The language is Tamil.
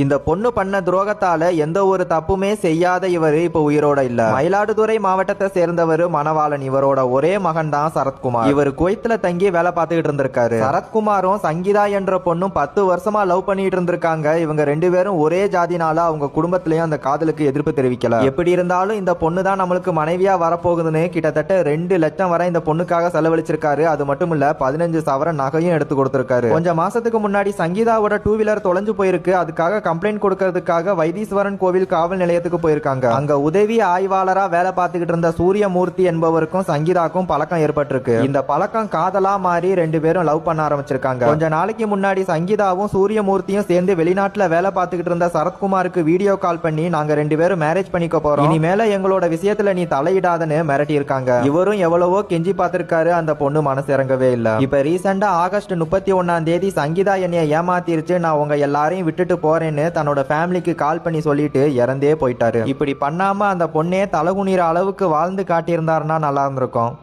இந்த பொண்ணு பண்ண துரோகத்தால எந்த ஒரு தப்புமே செய்யாத இவரு இப்ப உயிரோட இல்ல. மயிலாடுதுறை மாவட்டத்தை சேர்ந்தவர் மணவாளன். இவரோட ஒரே மகன் தான் சரத்குமார். இவர் குவைத்துல தங்கி வேலை பார்த்துக்கிட்டு இருந்திருக்காரு. சரத்குமாரும் சங்கீதா என்ற பொண்ணும் 10 வருஷமா லவ் பண்ணிட்டு இருந்திருக்காங்க. இவங்க 2 பேரும் ஒரே ஜாதினால அவங்க குடும்பத்திலயும் அந்த காதலுக்கு எதிர்ப்பு தெரிவிக்கல. எப்படி இருந்தாலும் இந்த பொண்ணு தான் நம்மளுக்கு மனைவியா வரப்போகுதுன்னு கிட்டத்தட்ட 2 லட்சம் வரை இந்த பொண்ணுக்காக செலவழிச்சிருக்காரு. அது மட்டும் இல்ல 15 சவரன் நகையும் எடுத்து கொடுத்திருக்காரு. கொஞ்சம் மாசத்துக்கு முன்னாடி சங்கீதாவோட 2 வீலர் தொலைஞ்சு போயிருக்கு. அதுக்காக கம்ப்ளைண்ட் கொடுக்கறதுக்காக வைத்தீஸ்வரன் கோவில் காவல் நிலையத்துக்கு போயிருக்காங்க. அங்க உதவி ஆய்வாளரா வேலை பார்த்துக்கிட்டு இருந்த சூரியமூர்த்தி என்பவருக்கும் சங்கீதாக்கும் பழக்கம் ஏற்பட்டிருக்கு. இந்த பழக்கம் காதலா மாறி 2 பேரும் லவ் பண்ண ஆரம்பிச்சிருக்காங்க. கொஞ்ச நாளைக்கு முன்னாடி சங்கீதாவும் சூரியமூர்த்தியும் சேர்ந்து வெளிநாட்டுல வேலை பார்த்துக்கிட்டு இருந்த சரத்குமாருக்கு வீடியோ கால் பண்ணி நாங்க 2 பேரும் மேரேஜ் பண்ணிக்க போறோம், இனிமேல எங்களோட விஷயத்துல நீ தலையிடாதன்னு மிரட்டி இருக்காங்க. இவரும் எவ்வளவோ கெஞ்சி பார்த்திருக்காரு. அந்த பொண்ணு மனசு இறங்கவே இல்ல. இப்ப ரீசெண்டா ஆகஸ்ட் 31 சங்கீதா என்னைய ஏமாத்திருச்சு, நான் உங்க எல்லாரையும் விட்டுட்டு போறேன்னு தன்னோட ஃபேமிலிக்கு கால் பண்ணி சொல்லிட்டு இறந்தே போயிட்டாரு. இப்படி பண்ணாம அந்த பொண்ணே தலகுனிற அளவுக்கு வாழ்ந்து காட்டியிருந்தாருன்னா நல்லா இருந்திருக்கும்.